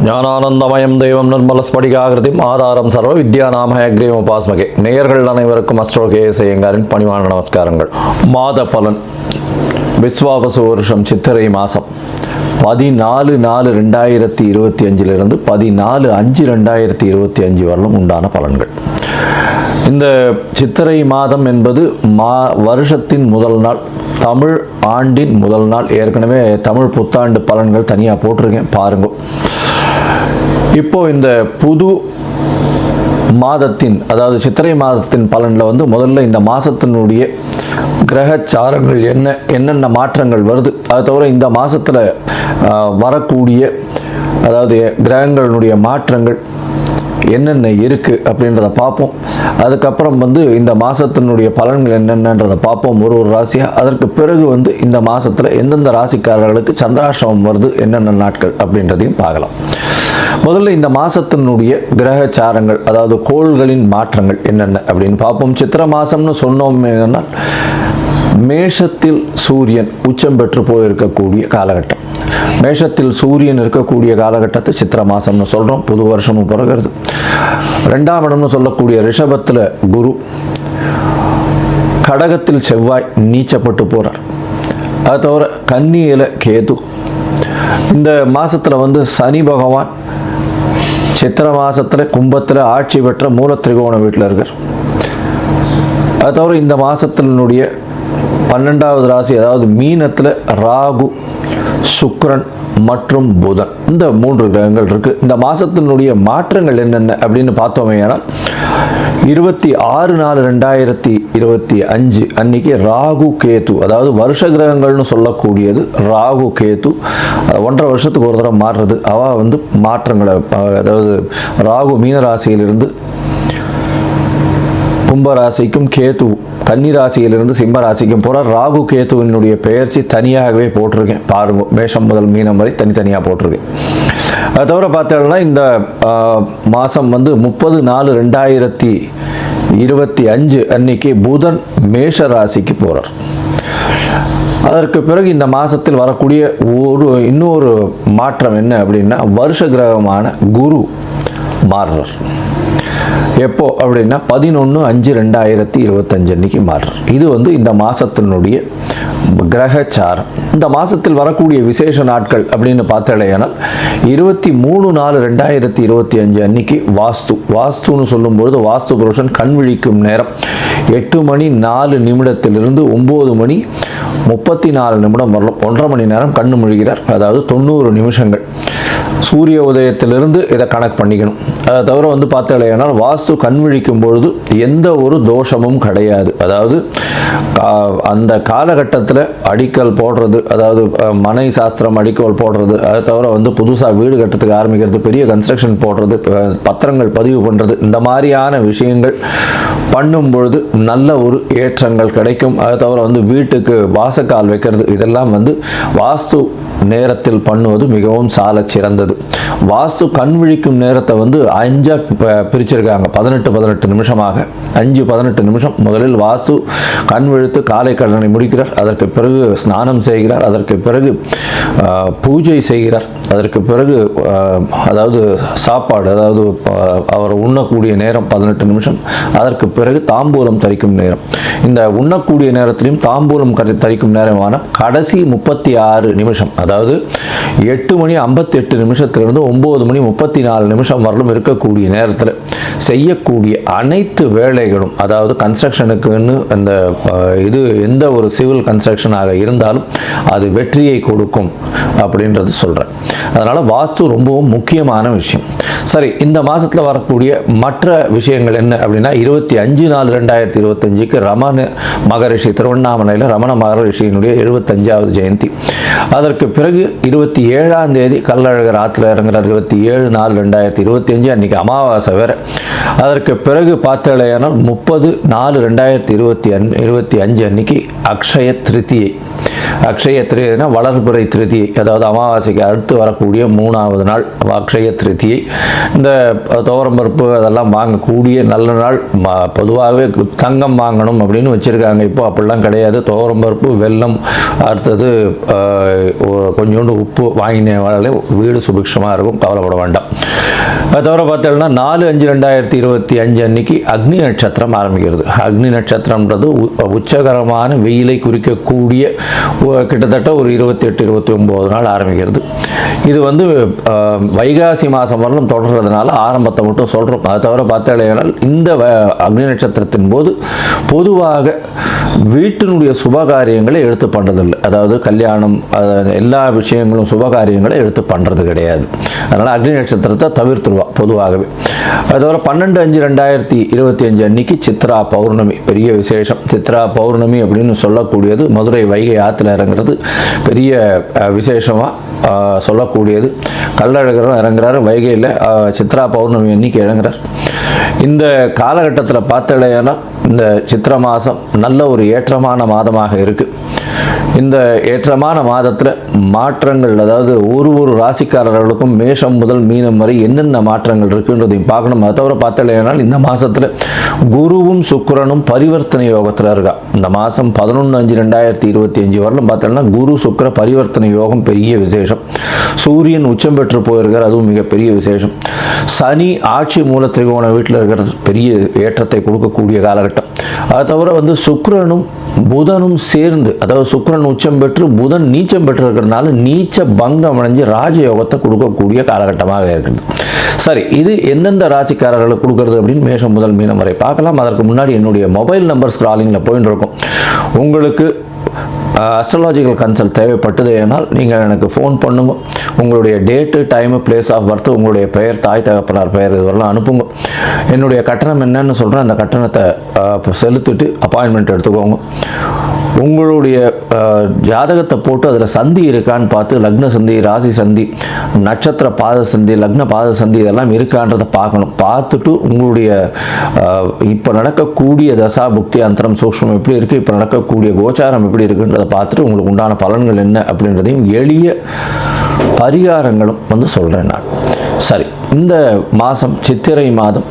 ஞானானந்தமயம் தெய்வம் நிர்மலஸ்படிகாகிருதிம் ஆதாரம் சர்வ வித்யாநாம ஹயக்ரீவம் உபாஸ்மகே. நேயர்கள் அனைவருக்கும் அஸ்ட்ரோ கேஎஸ் ஐயங்காரின் பணிவான நமஸ்காரங்கள். மாத பலன் விஸ்வாவசு வருஷம் சித்திரை மாதம் 14/4/2025 14/5/2025 வரலும் உண்டான பலன்கள். இந்த சித்திரை மாதம் என்பது வருஷத்தின் முதல் நாள், தமிழ் ஆண்டின் முதல் நாள். ஏற்கனவே தமிழ் புத்தாண்டு பலன்கள் தனியாக போட்டிருக்கேன், பாருங்க. இப்போ இந்த புது மாதத்தின், அதாவது சித்திரை மாதத்தின் பலனில் முதல்ல இந்த மாதத்தினுடைய கிரகச்சாரங்கள் என்னென்ன மாற்றங்கள் வருது, அது தவிர இந்த மாதத்தில் வரக்கூடிய, அதாவது கிரகங்களுடைய மாற்றங்கள் என்னென்ன இருக்குது அப்படின்றத பார்ப்போம். அதுக்கப்புறம் இந்த மாதத்தினுடைய பலன்கள் என்னென்னன்றதை பார்ப்போம், ஒரு ராசியாக. அதற்கு பிறகு இந்த மாதத்தில் எந்தெந்த ராசிக்காரர்களுக்கு சந்திராஷ்டமம் வருது, என்னென்ன நாட்கள் அப்படின்றதையும் பார்க்கலாம். முதல்ல இந்த மாதத்தினுடைய கிரகச்சாரங்கள், அதாவது கோள்களின் மாற்றங்கள் என்னென்ன அப்படின்னு பார்ப்போம். சித்திரை மாதம்னு சொன்னோம் என்னன்னா, மேஷத்தில் சூரியன் உச்சம் பெற்று போயிருக்கக்கூடிய காலகட்டம். மேஷத்தில் சூரியன் இருக்கக்கூடிய காலகட்டத்தை சித்திரை மாதம்னு சொல்கிறோம். புது வருஷமும் பிறகுறது. ரெண்டாம் இடம்னு சொல்லக்கூடிய ரிஷபத்தில் குரு, கடகத்தில் செவ்வாய் நீச்சப்பட்டு போகிறார். அது தவிர கன்னியில் கேது. இந்த மாதத்தில் சனி பகவான் சித்திரை மாதத்தில் கும்பத்தில் ஆட்சி பெற்ற மூல திரிகோண வீட்டில் இருக்கார். அது தவிர இந்த மாதத்தினுடைய 12வது ராசி, அதாவது மீனத்தில் ராகு, சுக்கிரன் மற்றும் புதன், இந்த 3 கிரகங்கள் இருக்கு. இந்த மாதத்தினுடைய மாற்றங்கள் என்னென்ன அப்படின்னு பார்த்தோமே, ஆனால் 26/4/2025 அன்னைக்கு ராகு கேது, அதாவது வருஷ கிரகங்கள்னு சொல்லக்கூடியது ராகு கேது 1.5 வருஷத்துக்கு ஒரு தடவை மாறுறது. மாற்றங்களை, அதாவது ராகு மீன ராசியிலிருந்து கும்பராசிக்கும், கேது கன்னி ராசியிலிருந்து சிம்ம ராசிக்கும் போகிற ராகு கேதுவினுடைய பெயர்ச்சி தனியாகவே போட்டிருக்கேன், பாருங்க. மேஷம் முதல் மீனம் வரை தனித்தனியாக போட்டிருக்கேன். அது தவிர பார்த்தோம்னா இந்த மாதம் 30/4/2025 அன்னைக்கு புதன் மேஷ ராசிக்கு போகிறார். அதற்கு பிறகு இந்த மாதத்தில் வரக்கூடிய இன்னொரு மாற்றம் என்ன அப்படின்னா, வருஷ கிரகமான குரு மாறுறார். எப்போ அப்படின்னா 11/5/2025 அன்னைக்கு மாறுறார். இது இந்த மாதத்தினுடைய கிரகச்சாரம். இந்த மாதத்தில் வரக்கூடிய விசேஷ நாட்கள் அப்படின்னு பார்த்தாலேயானால் 23/4/2025 அன்னைக்கு வாஸ்துன்னு சொல்லும்பொழுது வாஸ்து புருஷன் கண் விழிக்கும் நேரம் 8:04 9:34 வரலும் 1.5 மணி நேரம் கண்ணு முழுகிறார். அதாவது 90 நிமிஷங்கள் சூரிய உதயத்திலிருந்து இதை கணக்கு பண்ணிக்கணும். அதை தவிர பார்த்தாலேயானால் வாஸ்து கண் விழிக்கும் பொழுது எந்த ஒரு தோஷமும் கிடையாது. அதாவது அந்த காலகட்டத்தில் அடிக்கல் போடுறது, அதாவது மனை சாஸ்திரம் அடிக்கல் போடுறது, அதை தவிர புதுசாக வீடு கட்டுறதுக்கு ஆரம்பிக்கிறது, பெரிய கன்ஸ்ட்ரக்ஷன் போடுறது, பத்திரங்கள் பதிவு பண்ணுறது, இந்த மாதிரியான விஷயங்கள் பண்ணும் பொழுது நல்ல ஒரு ஏற்றங்கள் கிடைக்கும். அதை தவிர வீட்டுக்கு வாசக்கால் வைக்கிறது, இதெல்லாம் வாஸ்து நேரத்தில் பண்ணுவது மிகவும் சால சிறந்தது. வாஸ்து கண் விழிக்கும் நேரத்தை 5 பிரிச்சிருக்காங்க, 18 நிமிஷமாக. 5-18 நிமிஷம். முதலில் வாஸ்து கண் விழித்து காலை கடனை முடிக்கிறார். அதற்கு பிறகு ஸ்நானம் செய்கிறார். அதற்கு பிறகு பூஜை செய்கிறார். அதற்கு பிறகு அதாவது சாப்பாடு, அதாவது அவர் உண்ணக்கூடிய நேரம் 18 நிமிஷம். அதற்கு பிறகு தாம்பூலம் தரிக்கும் நேரம். இந்த உண்ணக்கூடிய நேரத்திலையும் தாம்பூலம் தரிக்கும் நேரமான கடைசி 36 நிமிஷம், அதாவது 8:58 9:34 வரலும் இருக்கக்கூடிய நேரத்தில் செய்யக்கூடிய அனைத்து வேலைகளும், அதாவது கன்ஸ்ட்ரக்ஷனுக்குன்னு அந்த இது எந்த ஒரு சிவில் கன்ஸ்ட்ரக்ஷனாக இருந்தாலும் அது வெற்றியை கொடுக்கும் அப்படின்றது சொல்கிறேன். அதனால் வாஸ்து ரொம்பவும் முக்கியமான விஷயம். சரி, இந்த மாதத்தில் வரக்கூடிய மற்ற விஷயங்கள் என்ன அப்படின்னா, 25/4/2025 ரமண மகரிஷி, திருவண்ணாமலையில் ரமண மகரிஷியினுடைய 75வது ஜெயந்தி. அதற்கு பிறகு 27ஆம் தேதி கள்ளழகர் ஆற்றுல இறங்குறார். 27/4/2025 அன்றைக்கி அமாவாசை வேறு. அதற்கு பிறகு பார்த்தாலேயானால் 30/4/2025 அன்னைக்கு அக்ஷய திருத்தியை. அக்ஷய திருதினா வளர்பிறை திருதியை, அதாவது அமாவாசைக்கு அடுத்து வரக்கூடிய 3வது நாள் அக்ஷய திருதியை. இந்த துவரம்பருப்பு அதெல்லாம் வாங்கக்கூடிய நல்ல நாள். பொதுவாகவே தங்கம் வாங்கணும் அப்படின்னு வச்சுருக்காங்க. இப்போ அப்படிலாம் கிடையாது. துவரம்பருப்பு, வெல்லம், அடுத்தது கொஞ்சோண்டு உப்பு வாங்கினாலே வீடு சுபிக்ஷமாக இருக்கும், கவலைப்பட வேண்டாம். அது தவிர பார்த்தோம்னா 4/5/2025 அன்னைக்கு அக்னி நட்சத்திரம் ஆரம்பிக்கிறது. அக்னி நட்சத்திரம்ன்றது உச்சகரமான வெயிலை குறிக்கக்கூடிய கிட்டத்தட்ட ஒரு 28-29 நாள் ஆரம்பிக்கிறது. இது வந்து வைகாசி மாதம் வரலும் தொடர்றதுனால ஆரம்பத்தை மட்டும் சொல்கிறோம். அதை தவிர பார்த்தேனால் இந்த அக்னி நட்சத்திரத்தின் போது பொதுவாக வீட்டினுடைய சுபகாரியங்களை எடுத்து பண்ணுறதில்லை. அதாவது கல்யாணம் எல்லா விஷயங்களும் சுபகாரியங்களை எடுத்து பண்ணுறது கிடையாது. அதனால் அக்னி நட்சத்திரத்தை தவிர்த்துருவா பொதுவாகவே. அது தவிர 12/5/2025 அன்னைக்கு சித்ரா பௌர்ணமி பெரிய விசேஷம். சித்ரா பௌர்ணமி அப்படின்னு சொல்லக்கூடியது மதுரை வைகை ஆற்றுல இறங்குறது பெரிய விசேஷமாக சொல்லக்கூடியது. கள்ளழகரும் இறங்குறாரு வைகையில், சித்ரா பௌர்ணமி அன்னைக்கு இறங்குறார். இந்த காலகட்டத்தில் பார்த்தலையானா இந்த சித்திரை மாதம் நல்ல ஒரு ஏற்றமான மாதமாக இருக்குது. இந்த ஏற்றமான மாதத்தில் மாற்றங்கள், அதாவது ஒரு ராசிக்காரர்களுக்கும் மேஷம் முதல் மீனம் வரை என்னென்ன மாற்றங்கள் இருக்குன்றதையும் பார்க்கணும். அதை தவிர பார்த்தலையானால் இந்த மாதத்தில் குருவும் சுக்கிரனும் பரிவர்த்தனை யோகத்தில் இருக்கா. இந்த மாதம் 11/5/2025 வரலும் பார்த்தோம்னா குரு சுக்கிர பரிவர்த்தனை யோகம் பெரிய விசேஷம். சூரியன் உச்சம் பெற்று போயிருக்கார், அதுவும் மிகப்பெரிய விசேஷம். சனி ஆட்சி மூல திரிகோண வீட்டில் இருக்கிற பெரிய ஏற்றத்தை கொடுக்கக்கூடிய காலகட்டம். அது தவிர வந்து சுக்கிரனும் புதனும் சேர்ந்து, அதாவது சுக்கிரன் உச்சம் பெற்று புதன் நீச்சம் பெற்று இருக்கிறதுனால நீச்ச பங்கம் அடைஞ்சு ராஜயோகத்தை கொடுக்கக்கூடிய காலகட்டமாக இருக்குது. சரி, இது எந்தெந்த ராசிக்காரர்களுக்கு கொடுக்கறது அப்படின்னு மேஷம் முதல் மீனம் வரை பார்க்கலாம். அதற்கு முன்னாடி என்னுடைய மொபைல் நம்பர் ஸ்க்ராலிங்கில் போயின்னு இருக்கும். உங்களுக்கு அஸ்ட்ராலாஜிக்கல் கன்சல்ட் தேவைப்பட்டது ஏனால் நீங்கள் எனக்கு ஃபோன் பண்ணுங்க. உங்களுடைய date, time, place of birth, உங்களுடைய பெயர், தாய் தகப்பனார் பெயர் இதுவரெல்லாம் அனுப்புங்க. என்னுடைய கட்டணம் என்னன்னு சொல்கிறேன். அந்த கட்டணத்தை செலுத்திட்டு அப்பாயின்மெண்ட் எடுத்துக்கோங்க. உங்களுடைய ஜாதகத்தை போட்டு அதில் சந்தி இருக்கான்னு பார்த்து, லக்ன சந்தி, ராசி சந்தி, நட்சத்திர பாத சந்தி, லக்ன பாத சந்தி இதெல்லாம் இருக்கான்றதை பார்க்கணும். பார்த்துட்டு உங்களுடைய இப்போ நடக்கக்கூடிய தசா புக்தி அந்தரம் சூக்ஷ்மம் எப்படி இருக்குது, இப்போ நடக்கக்கூடிய கோச்சாரம் எப்படி இருக்குன்றதை பார்த்துட்டு உங்களுக்கு உண்டான பலன்கள் என்ன அப்படின்றதையும் எளிய பரிகாரங்களும் வந்து சொல்கிறேன் நான். சரி, இந்த மாதம் சித்திரை மாதம்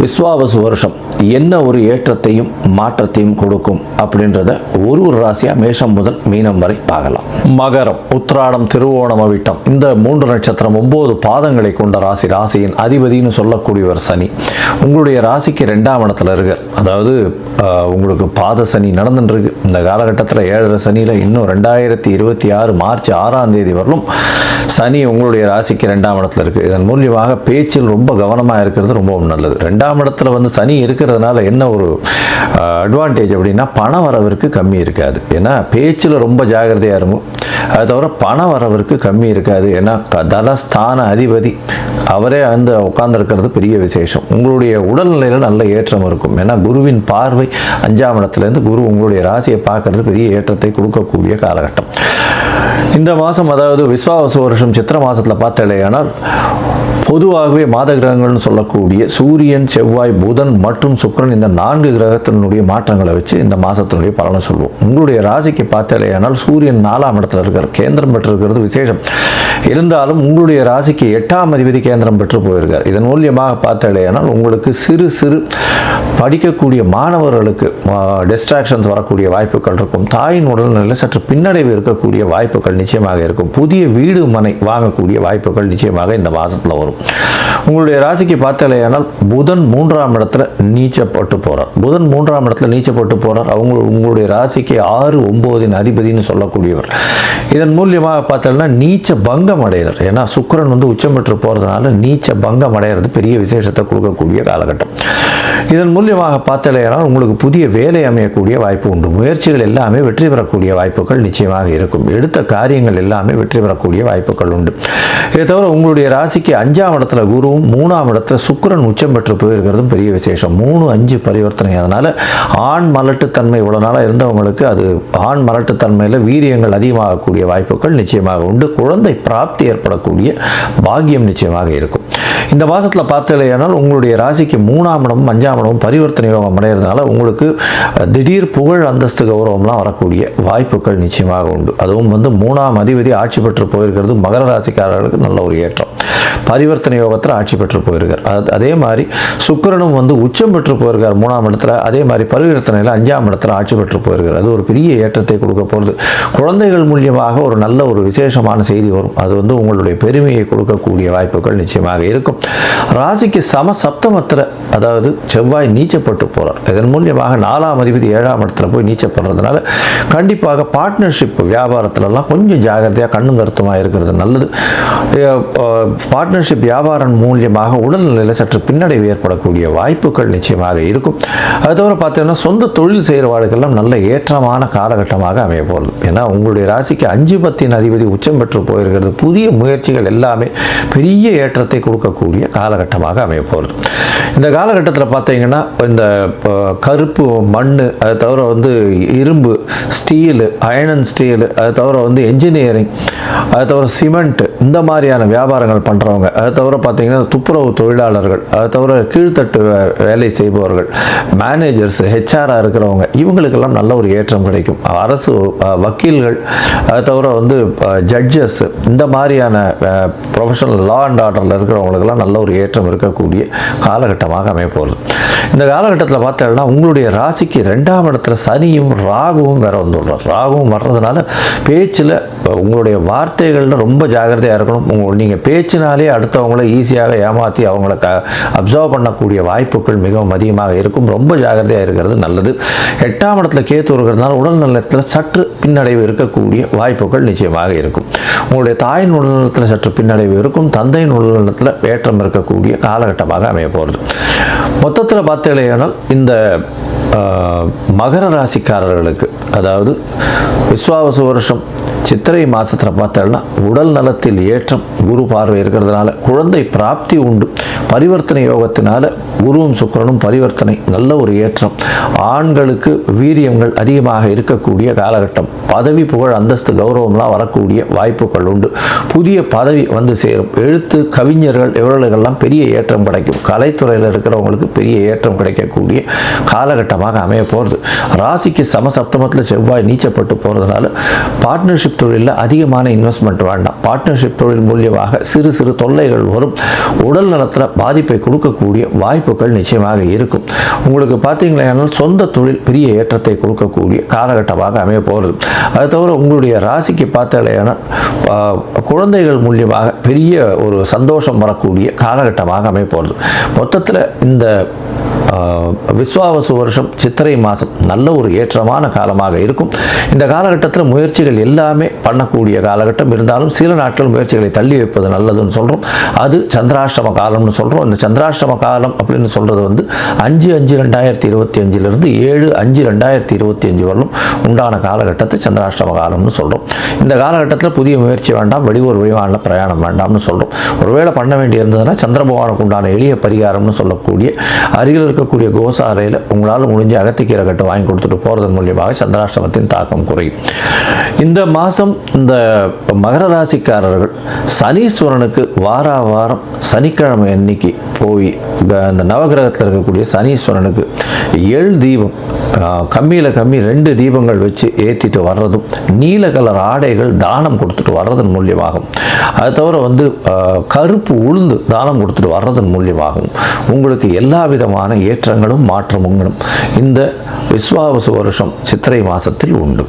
விஸ்வாவசு வருஷம் என்ன ஒரு ஏற்றத்தையும் மாற்றத்தையும் கொடுக்கும் அப்படின்றத ஒரு ராசியாக மேஷம் முதல் மீனம் வரை பார்க்கலாம். மகரம், உத்திராடம், திருவோணம், அவிட்டம் இந்த 3 நட்சத்திரம் 9 பாதங்களை கொண்ட ராசி. ராசியின் அதிபதினு சொல்லக்கூடியவர் சனி. உங்களுடைய ராசிக்கு 2ஆம் இடத்துல இருக்கார். அதாவது உங்களுக்கு பாத சனி நடந்துருக்கு. இந்த காலகட்டத்தில் 7.5 சனியில் இன்னும் 2026 மார்ச் 6ஆம் தேதி வரலும் சனி உங்களுடைய ராசிக்கு 2ஆம் இடத்துல இருக்குது. இதன் மூலியமாக பேச்சில் ரொம்ப கவனமாக இருக்கிறது ரொம்ப நல்லது. 2ஆம் இடத்துல வந்து சனி இருக்கிறதுனால என்ன ஒரு அட்வான்டேஜ் அப்படின்னா பண வரவிற்கு கம்மி இருக்காது. ஏன்னா பேச்சில் ரொம்ப ஜாகிரதையாக இருக்கும். அது தவிர பண வரவிற்கு கம்மி இருக்காது. ஏன்னா தனஸ்தான அதிபதி அவரே வந்து உட்கார்ந்துருக்கிறது பெரிய விசேஷம். உங்களுடைய உடல்நிலையில் நல்ல ஏற்றம் இருக்கும். ஏன்னா குருவின் பார்வை 5ஆம் இடத்துலேருந்து குரு உங்களுடைய ராசியை பார்க்கறது பெரிய ஏற்றத்தை கொடுக்கக்கூடிய காலகட்டம். இந்த மாதம், அதாவது விஸ்வாவசு வருஷம் சித்திரை மாதத்தில் பார்த்தலையானால் பொதுவாகவே மாத கிரகங்கள்னு சொல்லக்கூடிய சூரியன், செவ்வாய், புதன் மற்றும் சுக்கிரன் இந்த 4 கிரகத்தினுடைய மாற்றங்களை வச்சு இந்த மாதத்தினுடைய பலனை சொல்லுவோம். உங்களுடைய ராசிக்கு பார்த்தலையானால் சூரியன் 4ஆம் இடத்துல இருக்கிற கேந்திரம் பெற்றிருக்கிறது விசேஷம். இருந்தாலும் உங்களுடைய ராசிக்கு 8ஆம் அதிபதி கேந்திரம் பெற்று போயிருக்கார். இதன் மூலியமாக பார்த்தலையானால் உங்களுக்கு சிறு படிக்கக்கூடிய மாணவர்களுக்கு டிஸ்ட்ராக்ஷன்ஸ் வரக்கூடிய வாய்ப்புகள் இருக்கும். தாயின் உடல்நிலையில் சற்று பின்னடைவு இருக்கக்கூடிய வாய்ப்புகள் நிச்சயமாக இருக்கும். புதிய வீடு மனை வாங்கக்கூடிய வாய்ப்புகள் நிச்சயமாக இந்த மாதத்தில் வரும். உங்களுடைய ராசிக்கு பார்த்தலையானால் புதன் 3ஆம் இடத்துல நீச்சப்பட்டு போகிறார். புதன் 3ஆம் இடத்துல நீச்சப்பட்டு போகிறார். உங்களுடைய ராசிக்கு 6, 9 அதிபதினு சொல்லக்கூடியவர். இதன் மூலியமாக பார்த்தோம்னா நீச்ச பங்கம் அடைகிறார். ஏன்னா சுக்கிரன் வந்து உச்சம் பெற்று போகிறதுனால நீச்ச பங்கம் அடைகிறது பெரிய விசேஷத்தை கொடுக்கக்கூடிய காலகட்டம். இதன் மூலியமாக பார்த்தலையானால் உங்களுக்கு புதிய வேலை அமையக்கூடிய வாய்ப்பு உண்டு. முயற்சிகள் எல்லாமே வெற்றி பெறக்கூடிய வாய்ப்புகள் நிச்சயமாக இருக்கும். எடுத்த காரியங்கள் எல்லாமே வெற்றி பெறக்கூடிய வாய்ப்புகள் உண்டு. இதை தவிர உங்களுடைய ராசிக்கு 5ஆம் இடத்துல குருவும் 3ஆம் இடத்துல சுக்கிரன் உச்சம் பெற்று போயிருக்கிறதும் பெரிய விசேஷம். 3, 5 பரிவர்த்தனை. அதனால ஆண் மலட்டுத்தன்மை இவ்வளவு நாளாக இருந்தவங்களுக்கு அது ஆண் மலட்டுத்தன்மையில் வீரியங்கள் அதிகமாகக்கூடிய வாய்ப்புகள் நிச்சயமாக உண்டு. குழந்தை பிராப்தி ஏற்படக்கூடிய பாக்கியம் நிச்சயமாக இருக்கும். இந்த மாதத்தில் பார்த்தலையானால் உங்களுடைய ராசிக்கு 3ஆம் இடமும் 5ஆம் இடமும் பரிவர்த்தனை யோகம் அடைகிறதுனால உங்களுக்கு திடீர் புகழ், அந்தஸ்து, கௌரவம்லாம் வரக்கூடிய வாய்ப்புகள் நிச்சயமாக உண்டு. அதுவும் வந்து 3ஆம் அதிபதி ஆட்சி பெற்று போயிருக்கிறது மகர ராசிக்காரர்களுக்கு நல்ல ஒரு ஏற்றம். பரிவர்த்தனை யோகத்தில் ஆட்சி பெற்று போயிருக்கார். அதே மாதிரி சுக்கிரனும் வந்து உச்சம் பெற்று போயிருக்கார் 3ஆம் இடத்துல. அதே மாதிரி பரிவர்த்தனையில் 5ஆம் இடத்துல ஆட்சி பெற்று போயிருக்கார். அது ஒரு பெரிய ஏற்றத்தை கொடுக்க போகிறது. குழந்தைகள் மூலியமாக ஒரு நல்ல ஒரு விசேஷமான செய்தி வரும். அது வந்து உங்களுடைய பெருமையை கொடுக்கக்கூடிய வாய்ப்புகள் நிச்சயமாக இருக்கும். ராசிக்கு சம சப்தமத்தில், அதாவது செவ்வாய் நீச்சப்பட்டு போகிறார். இதன் மூலியமாக 4ஆம் அதிபதி 7ஆம் இடத்துல போய் நீச்சப்படுறதுனால கண்டிப்பாக பார்ட்னர்ஷிப் வியாபாரத்திலலாம் கொஞ்சம் ஜாகிரதையாக கண்ணும் கருத்துமாக இருக்கிறது நல்லது. பார்ட்னர்ஷிப் வியாபாரம் மூலியமாக உடல்நிலையில் சற்று பின்னடைவு ஏற்படக்கூடிய வாய்ப்புகள் நிச்சயமாக இருக்கும். அது தவிர பார்த்தீங்கன்னா சொந்த தொழில் செய்கிறவாளுக்கெல்லாம் நல்ல ஏற்றமான காலகட்டமாக அமைய போகிறது. ஏன்னா உங்களுடைய ராசிக்கு 5 அதிபதி உச்சம் பெற்று போயிருக்கிறது. புதிய முயற்சிகள் எல்லாமே பெரிய ஏற்றத்தை கொடுக்கக்கூடிய காலகட்டமாக அமைய போகிறது. இந்த காலகட்டத்தில் பார்த்தீங்கன்னா இந்த கருப்பு மண், அதை தவிர வந்து இரும்பு, ஸ்டீலு, அயர்ன் அண்ட் ஸ்டீலு, அதை தவிர வந்து என்ஜினியரிங், அதை தவிர சிமெண்ட், இந்த மாதிரியான வியாபாரங்கள் பண்ணுறவங்க, அதை தவிர பார்த்தீங்கன்னா துப்புரவு தொழிலாளர்கள், அதை தவிர கீழ்த்தட்டு வேலை செய்பவர்கள், மேனேஜர்ஸ், ஹெச்ஆராக இருக்கிறவங்க, இவங்களுக்கெல்லாம் நல்ல ஒரு ஏற்றம் கிடைக்கும். அரசு வக்கீல்கள், அதை தவிர வந்து ஜட்ஜஸ், இந்த மாதிரியான ப்ரொஃபஷனல் லா அண்ட் ஆர்டரில் இருக்கிறவங்களுக்கெல்லாம் நல்ல ஒரு ஏற்றம் இருக்கக்கூடிய காலகட்டமாக அமைய போகிறது. இந்த காலகட்டத்தில் பார்த்தோம்னா உங்களுடைய ராசிக்கு 2ஆம் இடத்துல சனியும் ராகுவும் வேற வந்துடுறார். ராகுவும் வர்றதுனால பேச்சில் உங்களுடைய வார்த்தைகளில் ரொம்ப ஜாகிரதையாக இருக்கணும். நீங்கள் பேச்சினாலே அடுத்தவங்கள ஈஸியாக ஏமாற்றி அவங்கள அப்சர்வ் பண்ணக்கூடிய வாய்ப்புகள் மிகவும் அதிகமாக இருக்கும். ரொம்ப ஜாகிரதையாக இருக்கிறது நல்லது. 8ஆம் இடத்துல கேத்து இருக்கிறதுனால உடல் நலத்தில் சற்று பின்னடைவு இருக்கக்கூடிய வாய்ப்புகள் நிச்சயமாக இருக்கும். உங்களுடைய தாயின் உடல்நலத்தில் சற்று பின்னடைவு இருக்கும். தந்தையின் உடல்நலத்தில் ஏற்றம் இருக்கக்கூடிய காலகட்டமாக அமைய போகிறது. மொத்தத்தில் பார்த்தீங்கன்னா இந்த மகர ராசிக்காரர்களுக்கு, அதாவது விஸ்வாவசு வருஷம் சித்திரை மாதத்தில் பார்த்தோம்னா உடல் நலத்தில் ஏற்றம், குரு பார்வை இருக்கிறதுனால குழந்தை பிராப்தி உண்டு. பரிவர்த்தனை யோகத்தினால குருவும் சுக்கிரனும் பரிவர்த்தனை, நல்ல ஒரு ஏற்றம். ஆண்களுக்கு வீரியங்கள் அதிகமாக இருக்கக்கூடிய காலகட்டம். பதவி, புகழ், அந்தஸ்து, கௌரவம்லாம் வரக்கூடிய வாய்ப்புகள் உண்டு. புதிய பதவி வந்து சேரும். எழுத்து, கவிஞர்கள், இவர்களுக்கெல்லாம் பெரிய ஏற்றம் கிடைக்கும். கலைத்துறையில் இருக்கிறவங்களுக்கு பெரிய ஏற்றம் கிடைக்கக்கூடிய காலகட்டமாக அமைய போகிறது. ராசிக்கு சமசப்தமத்தில் செவ்வாய் நீச்சப்பட்டு போகிறதுனால பார்ட்னர்ஷிப் தொழிலில் அதிகமான இன்வெஸ்ட்மெண்ட் வேண்டாம். பார்ட்னர்ஷிப் தொழில் மூலியமாக சிறு சிறு தொல்லைகள் வரும். உடல் நலத்தில் பாதிப்பை கொடுக்கக்கூடிய வாய்ப்புகள் நிச்சயமாக இருக்கும். உங்களுக்கு பார்த்தீங்கன்னா சொந்த தொழில் பெரிய ஏற்றத்தை கொடுக்கக்கூடிய காலகட்டமாக அமைய போகிறது. அது தவிர உங்களுடைய ராசிக்கு பார்த்தாலேனா குழந்தைகள் மூலியமாக பெரிய ஒரு சந்தோஷம் வரக்கூடிய காலகட்டமாக அமைய போகிறது. மொத்தத்தில் இந்த விஸ்வாவசு வருஷம் சித்திரை மாதம் நல்ல ஒரு ஏற்றமான காலமாக இருக்கும். இந்த காலகட்டத்தில் முயற்சிகள் எல்லாமே பண்ணக்கூடிய காலகட்டம் இருந்தாலும் சில நாட்கள் முயற்சிகளை தள்ளி வைப்பது நல்லதுன்னு சொல்கிறோம். அது சந்திராஷ்டம காலம்னு சொல்கிறோம். இந்த சந்திராஷ்டம காலம் அப்படின்னு சொல்கிறது வந்து 5/5/2025 7/5/2025 வரலும் உண்டான காலகட்டத்தை சந்திராஷ்டம காலம்னு சொல்கிறோம். இந்த காலகட்டத்தில் புதிய முயற்சி வேண்டாம், வெளியூர் வெளிமாநில பிரயாணம் வேண்டாம்னு சொல்கிறோம். ஒருவேளை பண்ண வேண்டி இருந்ததுன்னா சந்திர பகவானுக்கு உண்டான எளிய பரிகாரம்னு சொல்லக்கூடிய அருகில் இருக்கக்கூடிய கோசாலையில் உங்களால் முடிஞ்ச அகத்திக்கீரை கட்டு வாங்கி கொடுத்துட்டு போகிறதன் மூலியமாக சந்திராஷ்டமத்தின் தாக்கம் குறையும். இந்த மாதம் இந்த மகர ராசிக்காரர்கள் சனீஸ்வரனுக்கு வாரம் சனிக்கிழமை அன்னைக்கு போய் அந்த நவகிரகத்தில் இருக்கக்கூடிய சனீஸ்வரனுக்கு 7 தீபம், கம்மியில் கம்மி 2 தீபங்கள் வச்சு ஏற்றிட்டு வர்றதும், நீல கலர் ஆடைகள் தானம் கொடுத்துட்டு வர்றதன் மூலியமாகும். அது தவிர வந்து கருப்பு உளுந்து தானம் கொடுத்துட்டு வர்றதன் மூலியமாகும் உங்களுக்கு எல்லா விதமான ஏற்றங்களும் மாற்றமுங்களும் இந்த விஸ்வாவசு வருஷம் சித்திரை மாதத்தில் உண்டு.